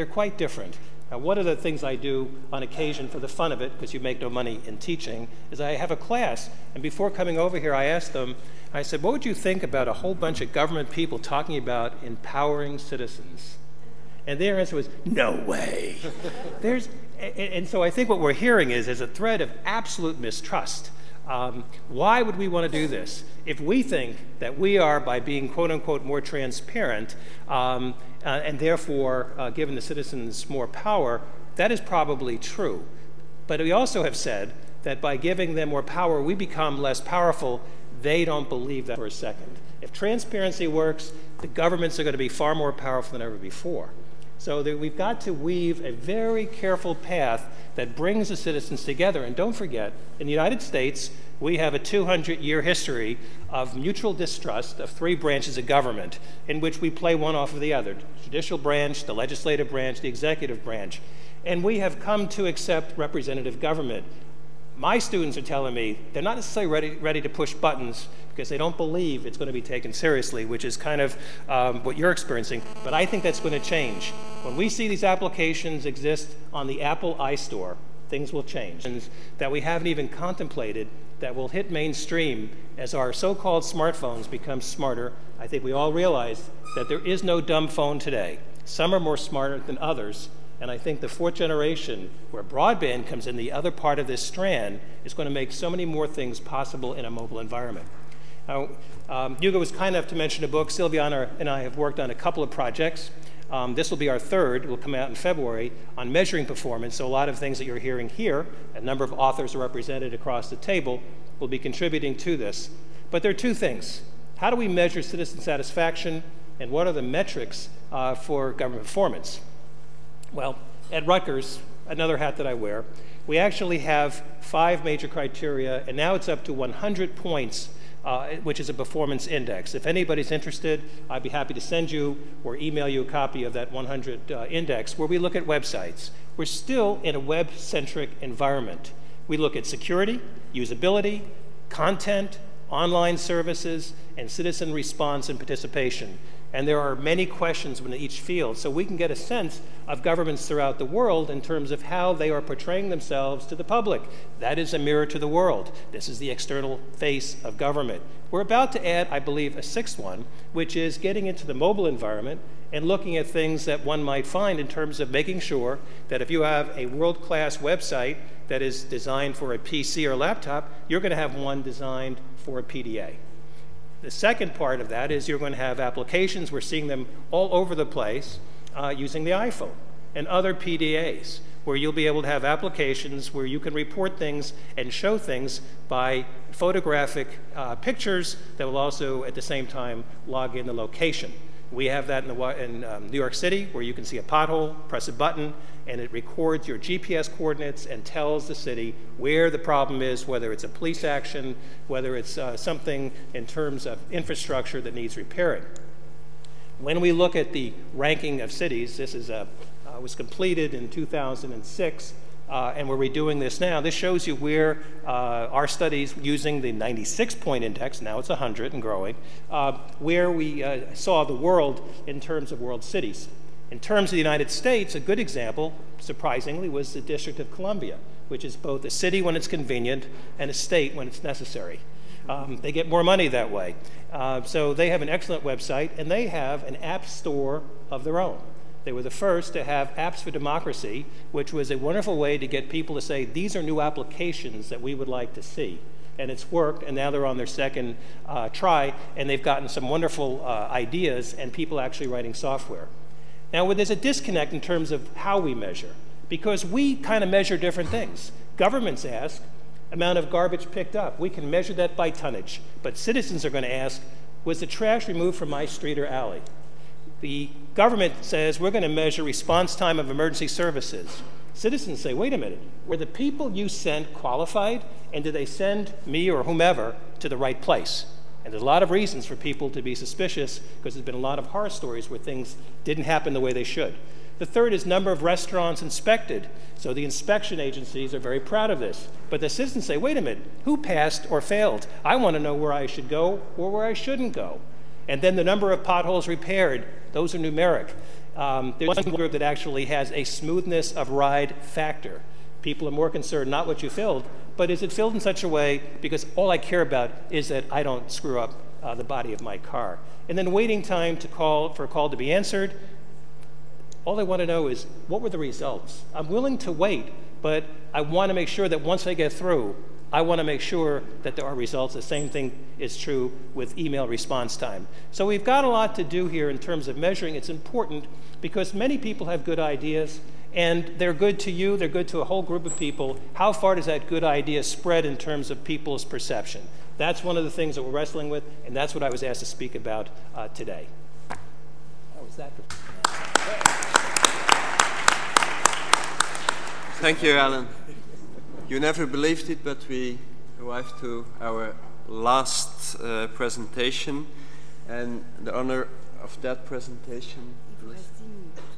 they're quite different. One of the things I do on occasion for the fun of it, because you make no money in teaching, is I have a class, and before coming over here, I asked them, I said, what would you think about a whole bunch of government people talking about empowering citizens? And their answer was, no way. And so I think what we're hearing is a thread of absolute mistrust. Why would we want to do this? If we think that we are, by being quote unquote more transparent, and therefore giving the citizens more power, that is probably true. But we also have said that by giving them more power, we become less powerful. They don't believe that for a second. If transparency works, the governments are going to be far more powerful than ever before. So we've got to weave a very careful path that brings the citizens together. And don't forget, in the United States, we have a 200-year history of mutual distrust of three branches of government in which we play one off of the other: the judicial branch, the legislative branch, the executive branch. And we have come to accept representative government. My students are telling me they're not necessarily ready to push buttons because they don't believe it's going to be taken seriously, which is kind of what you're experiencing. But I think that's going to change. When we see these applications exist on the Apple iStore, things will change. And that we haven't even contemplated that will hit mainstream as our so-called smartphones become smarter. I think we all realize that there is no dumb phone today. Some are more smarter than others. And I think the fourth generation, where broadband comes in the other part of this strand, is going to make so many more things possible in a mobile environment. Now, Hugo was kind enough to mention a book. Silviana and I have worked on a couple of projects. This will be our third. It will come out in February on measuring performance. So a lot of things that you're hearing here, a number of authors are represented across the table, will be contributing to this. But there are two things. How do we measure citizen satisfaction, and what are the metrics for government performance? Well, at Rutgers, another hat that I wear, we actually have 5 major criteria, and now it's up to 100 points, which is a performance index. If anybody's interested, I'd be happy to send you or email you a copy of that 100 index, where we look at websites. We're still in a web-centric environment. We look at security, usability, content, online services, and citizen response and participation. And there are many questions within each field, so we can get a sense of governments throughout the world in terms of how they are portraying themselves to the public. That is a mirror to the world. This is the external face of government. We're about to add, I believe, a 6th one, which is getting into the mobile environment and looking at things that one might find in terms of making sure that if you have a world-class website that is designed for a PC or laptop, you're going to have one designed for a PDA. The second part of that is you're going to have applications. We're seeing them all over the place using the iPhone and other PDAs, where you'll be able to have applications where you can report things and show things by photographic pictures that will also at the same time log in the location. We have that in New York City, where you can see a pothole, press a button, and it records your GPS coordinates and tells the city where the problem is, whether it's a police action, whether it's something in terms of infrastructure that needs repairing. When we look at the ranking of cities, this is was completed in 2006, and we're redoing this now. This shows you where our studies using the 96-point index, now it's 100 and growing, where we saw the world in terms of world cities. In terms of the United States, a good example, surprisingly, was the District of Columbia, which is both a city when it's convenient and a state when it's necessary. They get more money that way. So they have an excellent website, and they have an app store of their own. They were the first to have Apps for Democracy, which was a wonderful way to get people to say, these are new applications that we would like to see. And it's worked, and now they're on their second try, and they've gotten some wonderful ideas and people actually writing software. Now, there's a disconnect in terms of how we measure, because we kind of measure different things. Governments ask, amount of garbage picked up. We can measure that by tonnage. But citizens are going to ask, was the trash removed from my street or alley? The government says, we're going to measure response time of emergency services. Citizens say, wait a minute, were the people you sent qualified, and did they send me or whomever to the right place? And there's a lot of reasons for people to be suspicious, because there's been a lot of horror stories where things didn't happen the way they should. The third is number of restaurants inspected. So the inspection agencies are very proud of this. But the citizens say, wait a minute, who passed or failed? I want to know where I should go or where I shouldn't go. And then the number of potholes repaired, those are numeric. There's one group that actually has a smoothness of ride factor. People are more concerned not what you filled, but is it filled in such a way because all I care about is that I don't screw up the body of my car. And then waiting time for a call to be answered. All I want to know is, what were the results? I'm willing to wait, but I want to make sure that once I get through, I want to make sure that there are results. The same thing is true with email response time. So we've got a lot to do here in terms of measuring. It's important because many people have good ideas, and they're good to you, they're good to a whole group of people. How far does that good idea spread in terms of people's perception? That's one of the things that we're wrestling with, and that's what I was asked to speak about today. How was that? Thank you, Alan. You never believed it, but we arrived to our last presentation, and the honor of that presentation